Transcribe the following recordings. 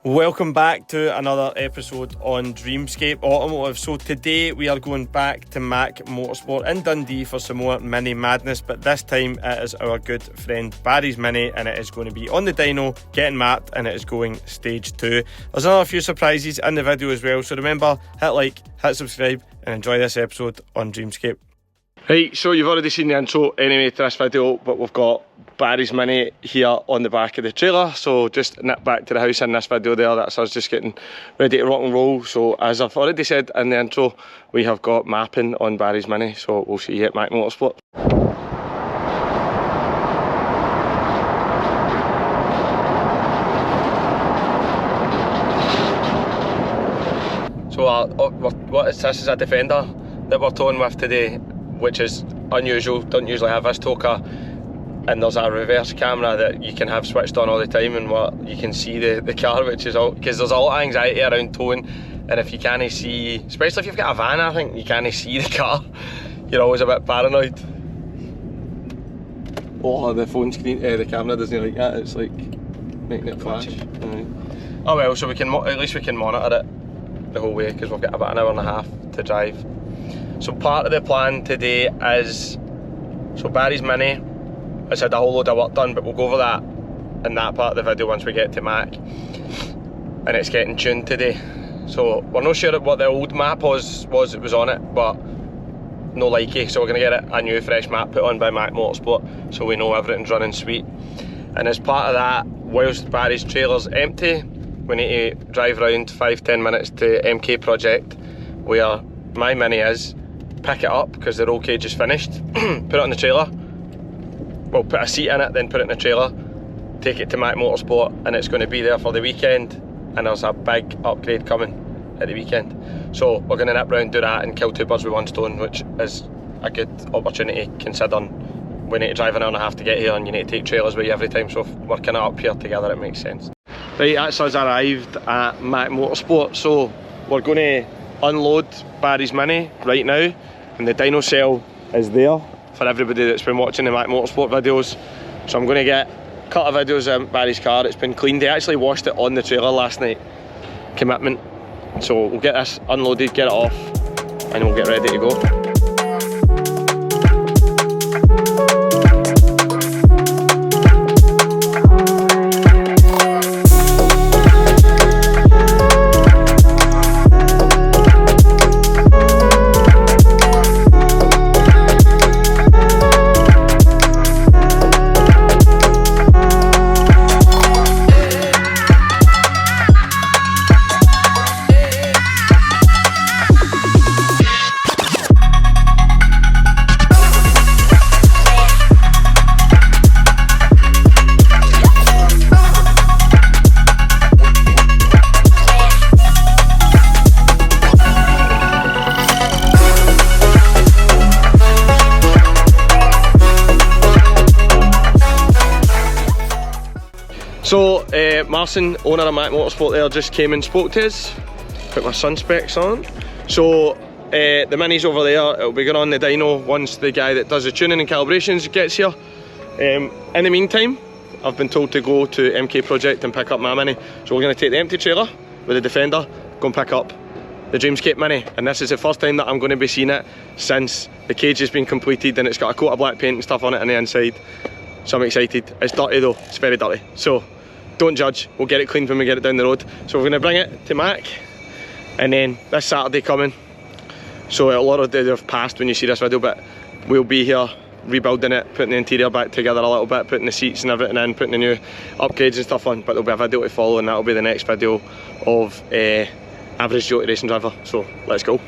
Welcome back to another episode on Dreamscape Automotive. So today we are going back to MAC Motorsport in Dundee for some more mini madness, but this time it is our good friend Barry's Mini, and it is going to be on the dyno, getting mapped, and it is going stage 2. There's another few surprises in the video as well, so remember, hit like, hit subscribe, and enjoy this episode on Dreamscape. Right, so you've already seen the intro anyway to this video, but we've got Barry's Mini here on the back of the trailer, so just nip back to the house in this video there. That's us just getting ready to rock and roll. So as I've already said in the intro, we have got mapping on Barry's Mini, so we'll see you at MAC Motorsport. So this is a Defender that we're towing with today, which is unusual. Don't usually have this tow car, and there's a reverse camera that you can have switched on all the time, and what you can see the car, which is all because there's a lot of anxiety around towing, and if you can't see, especially if you've got a van, I think you can't see the car, you're always a bit paranoid. Oh, the phone screen, the camera doesn't like that. It's like making it flash. Oh well, so we can at least we can monitor it the whole way because we've got about an hour and a half to drive. So part of the plan today is, so Barry's Mini has had a whole load of work done, but we'll go over that in that part of the video once we get to MAC. And it's getting tuned today. So we're not sure what the old map was it was on it, but no likey. So we're gonna get a new fresh map put on by MAC Motorsport so we know everything's running sweet. And as part of that, whilst Barry's trailer's empty, we need to drive around 5-10 minutes to MK Project, where my Mini is, pick it up because the roll cage is finished, put it on the trailer, well, put a seat in it, then put it in the trailer, take it to MAC Motorsport, and it's going to be there for the weekend, and there's a big upgrade coming at the weekend. So we're going to nip round, do that, and kill two birds with one stone, which is a good opportunity considering we need to drive an hour and a half to get here, and you need to take trailers with you every time, so if we're kind of up here together, it makes sense. Right, that's us arrived at MAC Motorsport, so we're going to unload Barry's Mini right now, and the dyno cell is there for everybody that's been watching the MAC Motorsport videos. So I'm going to get a couple of videos of Barry's car. It's been cleaned. They actually washed it on the trailer last night. Commitment. So we'll get this unloaded, get it off, and we'll get ready to go. So Marcin, owner of MAC Motorsport there, just came and spoke to us. Put my sun specs on. So the Mini's over there, it'll be going on the dyno once the guy that does the tuning and calibrations gets here. In the meantime, I've been told to go to MK Project and pick up my Mini. So we're going to take the empty trailer with the Defender, go and pick up the Dreamscape Mini. And this is the first time that I'm going to be seeing it since the cage has been completed, and it's got a coat of black paint and stuff on it on the inside. So I'm excited. It's dirty though, it's very dirty. So don't judge, we'll get it cleaned when we get it down the road. So we're going to bring it to MAC, and then this Saturday coming, so a lot of days have passed when you see this video, but we'll be here rebuilding it, putting the interior back together a little bit, putting the seats and everything in, putting the new upgrades and stuff on, but there'll be a video to follow, and that'll be the next video of Average Joe Racing Driver. So let's go.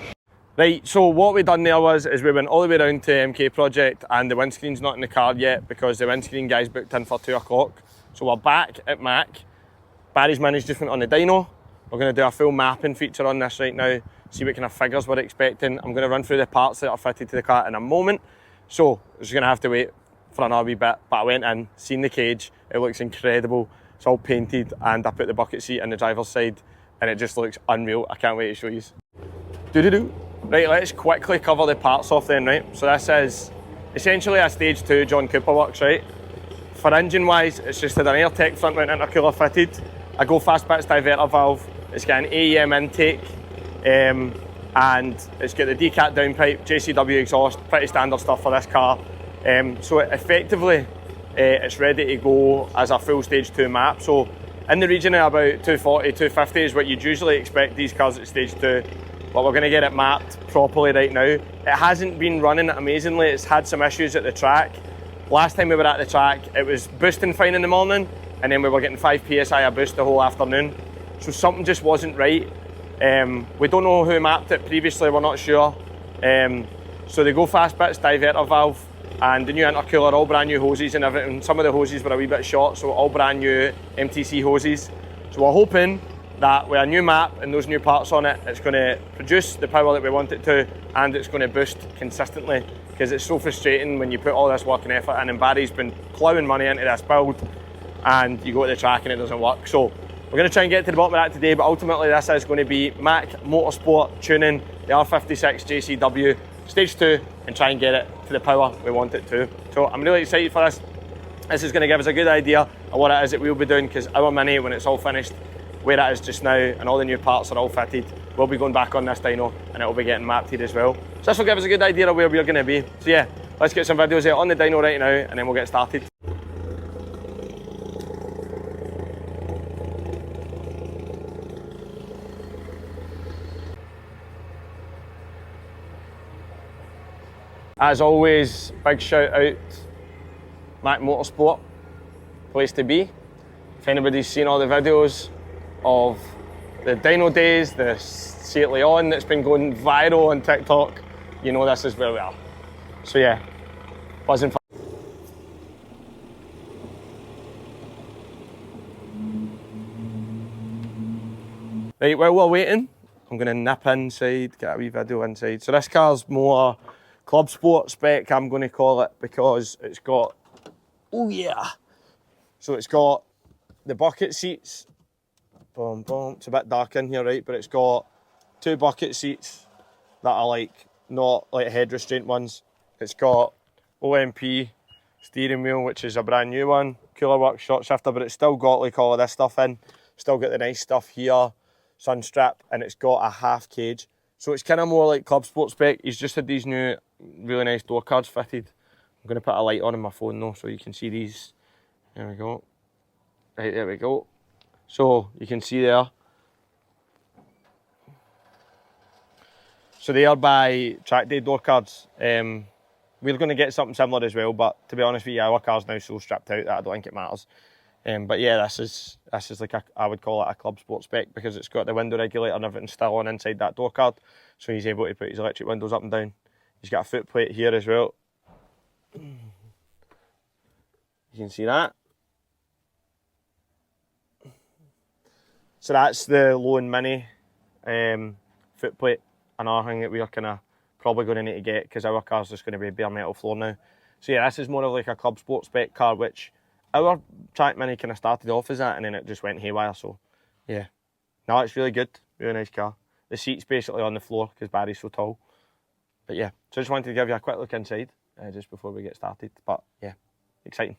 Right, so what we done there is we went all the way around to MK Project, and the windscreen's not in the car yet because the windscreen guy's booked in for 2 o'clock. So we're back at MAC. Barry's Mini's just went on the dyno. We're going to do a full mapping feature on this right now, see what kind of figures we're expecting. I'm going to run through the parts that are fitted to the car in a moment. So we're just going to have to wait for another wee bit. But I went in, seen the cage, it looks incredible. It's all painted, and I put the bucket seat on the driver's side, and it just looks unreal. I can't wait to show you. Right, let's quickly cover the parts off then, right? So this is essentially a stage 2 John Cooper works, right? For engine wise, it's just had an AirTech front mount intercooler fitted, a go fast bits diverter valve. It's got an AEM intake, and it's got the decat downpipe, JCW exhaust, pretty standard stuff for this car. So effectively, it's ready to go as a full stage 2 map. So in the region of about 240, 250 is what you'd usually expect these cars at stage 2. But we're going to get it mapped properly right now. It hasn't been running amazingly, it's had some issues at the track. Last time we were at the track, it was boosting fine in the morning, and then we were getting 5 PSI a boost the whole afternoon. So something just wasn't right. We don't know who mapped it previously, we're not sure. So the go fast bits, diverter valve, and the new intercooler, all brand new hoses and everything. Some of the hoses were a wee bit short, so all brand new MTC hoses. So we're hoping that with a new map and those new parts on it, it's going to produce the power that we want it to, and it's going to boost consistently, because it's so frustrating when you put all this work and effort in, and Barry's been ploughing money into this build, and you go to the track and it doesn't work. So we're going to try and get to the bottom of that today, but ultimately this is going to be MAC Motorsport tuning the R56 JCW stage 2 and try and get it to the power we want it to. So I'm really excited for this. This is going to give us a good idea of what it is that we'll be doing, because our Mini, when it's all finished, where it is just now and all the new parts are all fitted, we'll be going back on this dyno and it'll be getting mapped here as well. So this will give us a good idea of where we're going to be. So yeah, let's get some videos out on the dyno right now and then we'll get started. As always, big shout out MAC Motorsport, place to be. If anybody's seen all the videos of the dyno days, the Seat Leon that's been going viral on TikTok, you know this is where we are. So yeah, buzzing. Right, while we're waiting, I'm going to nip inside, get a wee video inside. So this car's more club sport spec, I'm going to call it, because it's got, oh yeah, so it's got the bucket seats. Boom, boom. It's a bit dark in here, right? But it's got 2 bucket seats that are like not like head restraint ones. It's got OMP steering wheel, which is a brand new one. Cooler work, short shifter, but it's still got like all of this stuff in. Still got the nice stuff here, sun strap, and it's got a half cage. So it's kind of more like club sport spec. He's just had these new really nice door cards fitted. I'm going to put a light on my phone though so you can see these. There we go. Right, there we go. So you can see there. So they are by track day door cards. We're going to get something similar as well, but to be honest with you, our car's now so strapped out that I don't think it matters. But yeah, this is like I would call it a club sport spec, because it's got the window regulator and everything still on inside that door card. So he's able to put his electric windows up and down. He's got a foot plate here as well. You can see that. So that's the Lone Mini foot plate. Another thing that we're kind of probably going to need to get, because our car's just going to be bare metal floor now. So yeah, this is more of like a club sport spec car, which our track Mini kind of started off as that, and then it just went haywire. So yeah, no, it's really good, really nice car. The seat's basically on the floor because Barry's so tall. But yeah, so I just wanted to give you a quick look inside just before we get started. But yeah, exciting.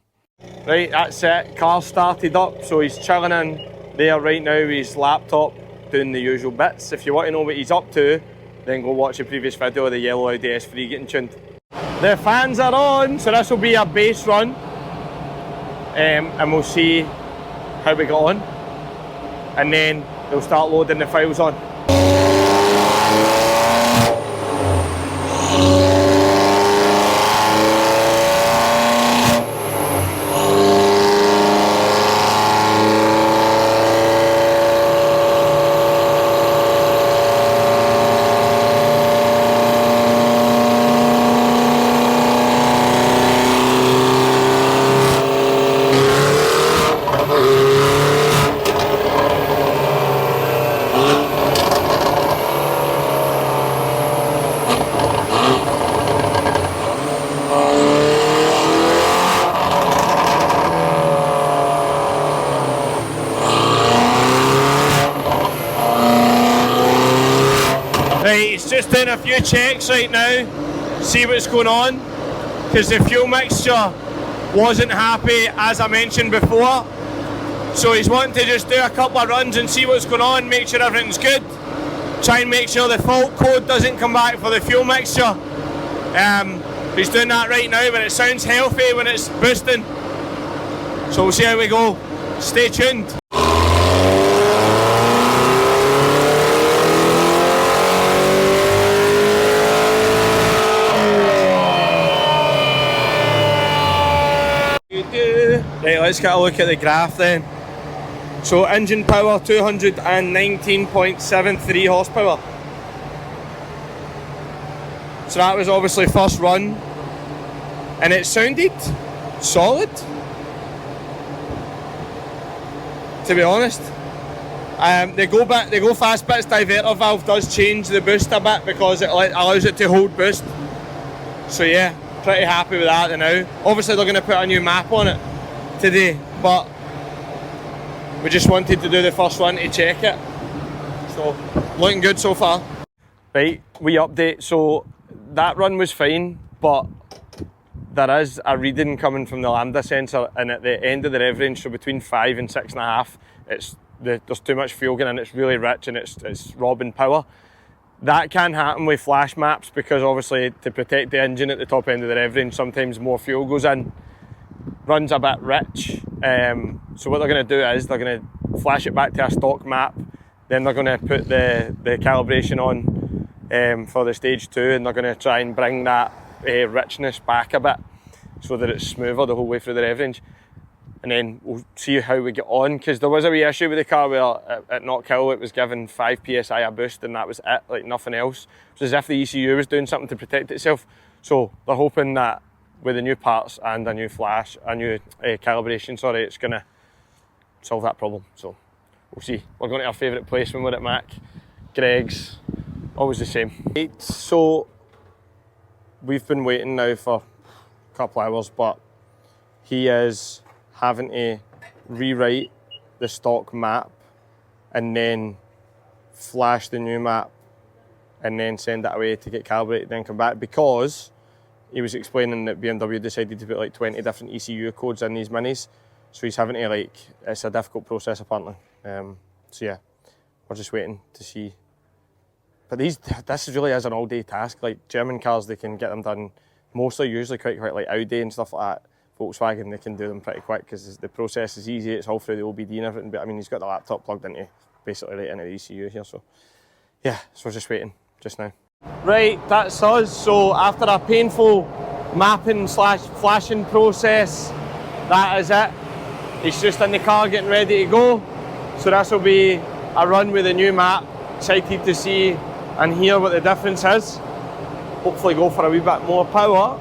Right, that's it. Car started up, so he's chilling in there right now with his laptop, doing the usual bits. If you want to know what he's up to, then go watch the previous video of the yellow Audi S3 getting tuned. The fans are on, so this will be a base run, and we'll see how we got on, and then they'll start loading the files on. Just doing a few checks right now, see what's going on, because the fuel mixture wasn't happy, as I mentioned before. So he's wanting to just do a couple of runs and see what's going on, make sure everything's good, try and make sure the fault code doesn't come back for the fuel mixture. He's doing that right now, but it sounds healthy when it's boosting. So we'll see how we go. Stay tuned. Right, let's get a look at the graph then. So engine power 219.73 horsepower. So that was obviously first run, and it sounded solid, to be honest. The go fast bits diverter valve does change the boost a bit because it allows it to hold boost. So yeah, pretty happy with that now. Obviously they're going to put a new map on it today, but we just wanted to do the first one to check it. So looking good so far. Right, we update. So that run was fine, but there is a reading coming from the lambda sensor, and at the end of the rev range, so between 5 and 6.5, there's too much fuel going in, it's really rich and it's robbing power. That can happen with flash maps because obviously to protect the engine at the top end of the rev range, sometimes more fuel goes in. Runs a bit rich. So what they're going to do is they're going to flash it back to a stock map, then they're going to put the calibration on for the stage 2, and they're going to try and bring that richness back a bit so that it's smoother the whole way through the rev range. And then we'll see how we get on, because there was a wee issue with the car where at Knockhill it was given 5 psi a boost and that was it, like nothing else. It was as if the ECU was doing something to protect itself. So they're hoping that with the new parts and a new flash, a new calibration, sorry, it's going to solve that problem. So we'll see. We're going to our favourite place when we're at MAC. Greg's, always the same. Right, so we've been waiting now for a couple hours, but he is having to rewrite the stock map and then flash the new map and then send it away to get calibrated, then come back, because he was explaining that BMW decided to put like 20 different ECU codes in these minis. So he's having to it's a difficult process apparently. So yeah, we're just waiting to see. But this really is an all day task. Like German cars, they can get them done usually quite quick, like Audi and stuff like that. Volkswagen, they can do them pretty quick because the process is easy, it's all through the OBD and everything. But I mean, he's got the laptop plugged into, basically right into the ECU here. So yeah, so we're just waiting just now. Right, that's us. So after a painful mapping / flashing process, that is it. He's just in the car getting ready to go. So this will be a run with the new map. Excited to see and hear what the difference is. Hopefully go for a wee bit more power.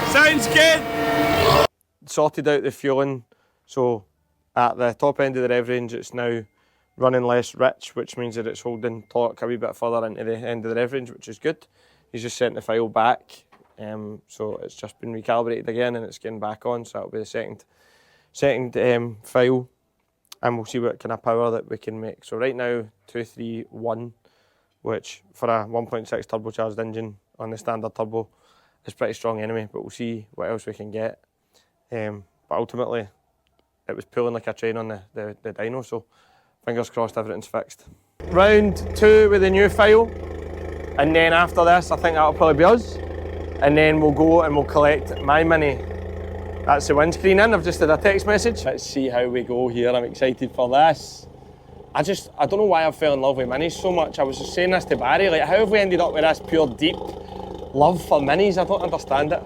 Sounds good! Sorted out the fueling, so at the top end of the rev range it's now running less rich, which means that it's holding torque a wee bit further into the end of the rev range, which is good. He's just sent the file back, so it's just been recalibrated again and it's getting back on, so that'll be the second file, and we'll see what kind of power that we can make. So right now 231, which for a 1.6 turbocharged engine on the standard turbo is pretty strong anyway, but we'll see what else we can get. But ultimately it was pulling like a train on the dyno, so fingers crossed everything's fixed. Round 2 with the new file, and then after this I think that'll probably be us, and then we'll go and we'll collect my Mini. That's the windscreen in. I've just had a text message. Let's see how we go here. I'm excited for this. I don't know why I fell in love with Minis so much. I was just saying this to Barry, like, how have we ended up with this pure deep love for Minis? I don't understand it.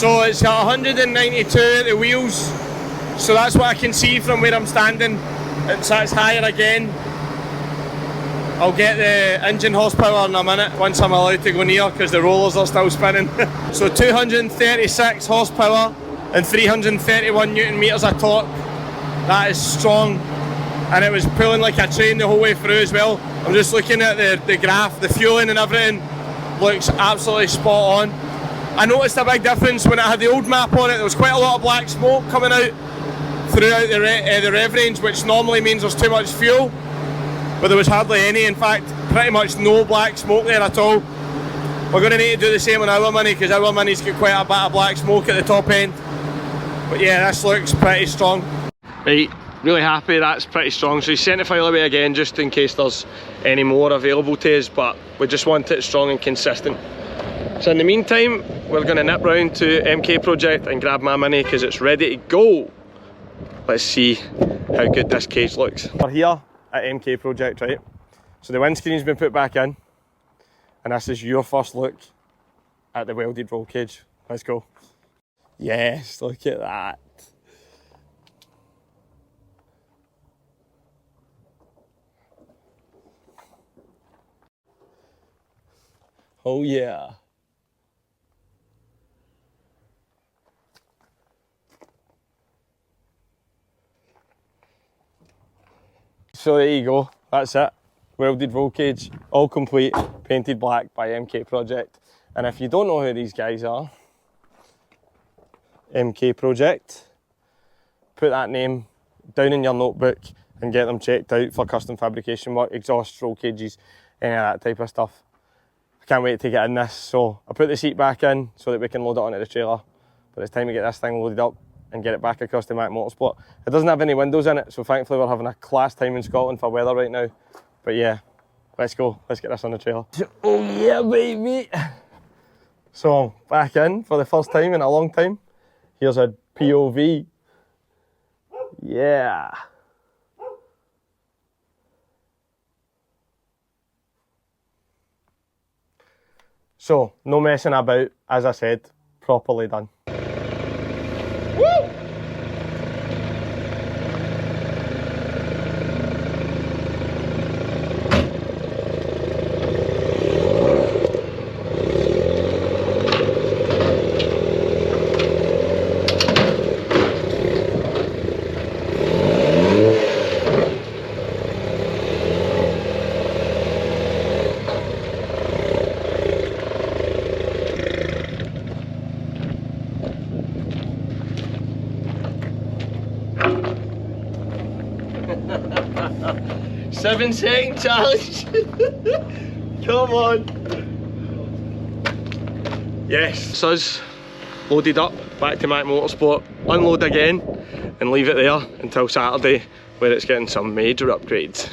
So it's got 192 at the wheels, so that's what I can see from where I'm standing. It's higher again. I'll get the engine horsepower in a minute once I'm allowed to go near, because the rollers are still spinning. So 236 horsepower and 331 newton meters of torque. That is strong, and it was pulling like a train the whole way through as well. I'm just looking at the graph, the fueling and everything looks absolutely spot on. I noticed a big difference when it had the old map on it. There was quite a lot of black smoke coming out throughout the rev range, which normally means there's too much fuel, but there was hardly any. In fact, pretty much no black smoke there at all. We're going to need to do the same on our Mini, because our Mini's got quite a bit of black smoke at the top end. But yeah, this looks pretty strong. Right, really happy, that's pretty strong. So he's sent the file away again just in case there's any more available to us, but we just want it strong and consistent. So in the meantime, we're going to nip round to MK Project and grab my Mini because it's ready to go. Let's see how good this cage looks. We're here at MK Project, right? So the windscreen's been put back in, and this is your first look at the welded roll cage. Let's go. Yes, look at that. Oh yeah. So there you go, that's it. Welded roll cage, all complete, painted black by MK Project. And if you don't know who these guys are, MK Project, put that name down in your notebook and get them checked out for custom fabrication work, exhaust, roll cages, any of that type of stuff. I can't wait to get in this. So I put the seat back in so that we can load it onto the trailer, but it's time to get this thing loaded up and get it back across the MAC Motorsport. It doesn't have any windows in it, so thankfully we're having a class time in Scotland for weather right now. But yeah, let's go, let's get this on the trailer. Oh yeah, baby! So back in for the first time in a long time. Here's a POV. Yeah. So, no messing about, as I said, properly done. Woo! Seven-second challenge. Come on. Yes. It's us loaded up, back to MAC Motorsport, unload again and leave it there until Saturday where it's getting some major upgrades.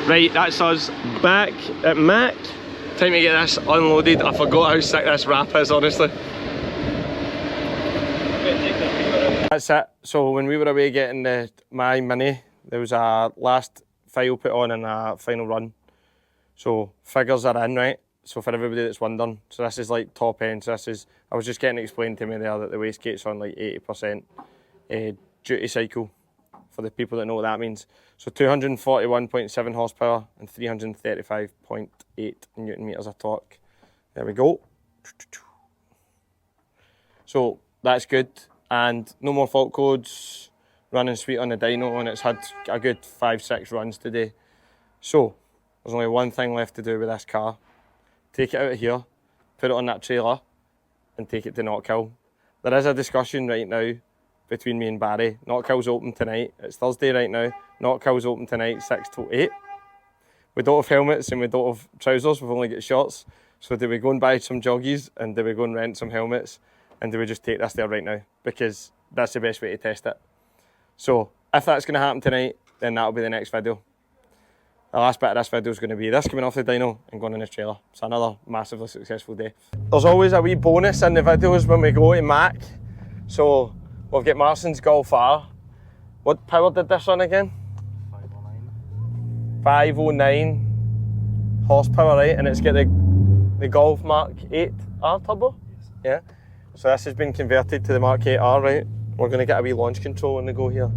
Right, that's us back at MAC. Time to get this unloaded. I forgot how sick this wrap is, honestly. That's it. So when we were away getting my Mini, there was a last file put on and a final run. So figures are in, right? So for everybody that's wondering, so this is like top end. So this is, I was just getting explained to me there that the wastegate's on like 80% duty cycle, for the people that know what that means. So 241.7 horsepower and 335.8 newton meters of torque. There we go. So that's good, and no more fault codes. Running sweet on the dyno, and it's had a good 5-6 runs today. So there's only one thing left to do with this car. Take it out of here, put it on that trailer and take it to Knockhill. There is a discussion right now between me and Barry. Knockhill's open tonight. It's Thursday right now. Knockhill's open tonight 6 till 8. We don't have helmets and we don't have trousers, we've only got shorts. So do we go and buy some joggies, and do we go and rent some helmets, and do we just take this there right now? Because that's the best way to test it. So if that's going to happen tonight, then that'll be the next video. The last bit of this video is going to be this coming off the dyno and going in this trailer. It's another massively successful day. There's always a wee bonus in the videos when we go to MAC. So we've got Marston's Golf R. What power did this run again? 509. 509 horsepower, right? And it's got the Golf Mark 8R turbo. Yes. Yeah. So this has been converted to the Mark 8R, right? We're going to get a wee launch control on the go here.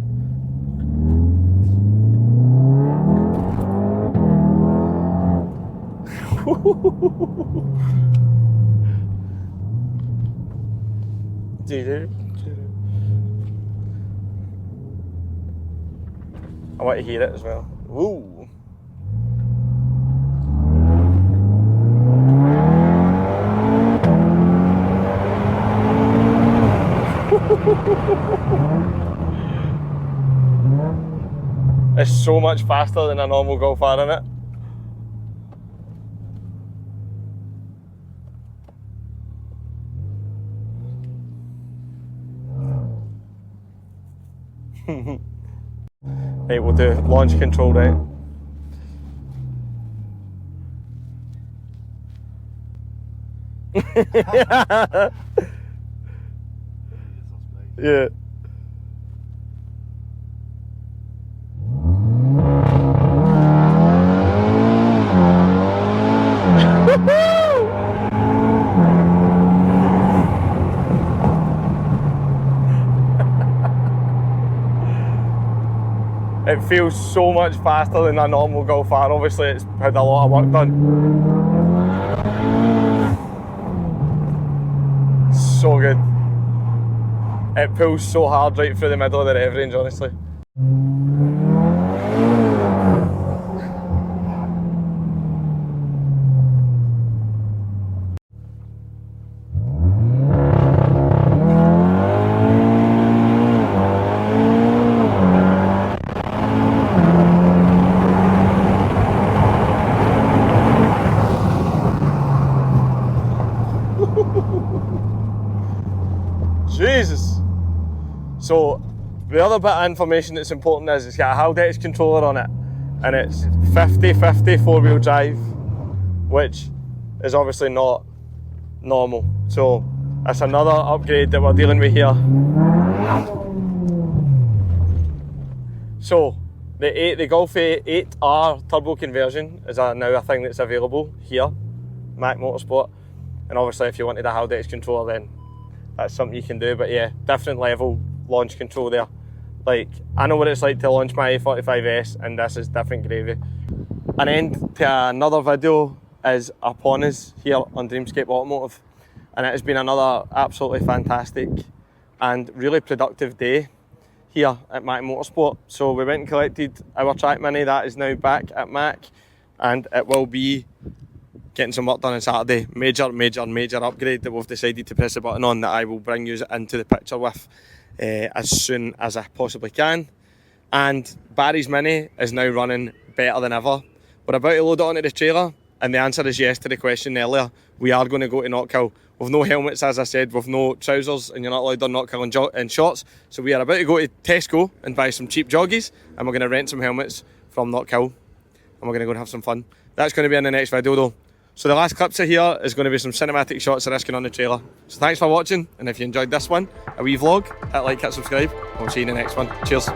I want to hear it as well. Ooh. It's so much faster than a normal Golf R, isn't it? Right, we'll do launch control, right? Yeah. It feels so much faster than a normal Golf R. Obviously it's had a lot of work done. So good. It pulls so hard right through the middle of the rev range, honestly. Jesus! So, the other bit of information that's important is it's got a Haldex controller on it, and it's 50/50 four-wheel drive, which is obviously not normal. So, that's another upgrade that we're dealing with here. So, the Golf 8R turbo conversion is now a thing that's available here, MAC Motorsport, and obviously if you wanted a Haldex controller then that's something you can do, but yeah, different level launch control there. Like, I know what it's like to launch my A45S, and this is different gravy. An end to another video is upon us here on Dreamscape Automotive, and it has been another absolutely fantastic and really productive day here at MAC Motorsport. So we went and collected our track mini, that is now back at MAC, and it will be getting some work done on Saturday. Major upgrade that we've decided to press the button on, that I will bring you into the picture with as soon as I possibly can. And Barry's Mini is now running better than ever. We're about to load it onto the trailer, and the answer is yes to the question earlier. We are going to go to Knockhill. We've no helmets, as I said, we've no trousers, and you're not allowed on Knockhill in shorts. So we are about to go to Tesco and buy some cheap joggies, and we're going to rent some helmets from Knockhill, and we're going to go and have some fun. That's going to be in the next video though. So the last clips of here is going to be some cinematic shots of this going on the trailer. So thanks for watching, and if you enjoyed this one, a wee vlog, hit like, hit subscribe, and we'll see you in the next one. Cheers.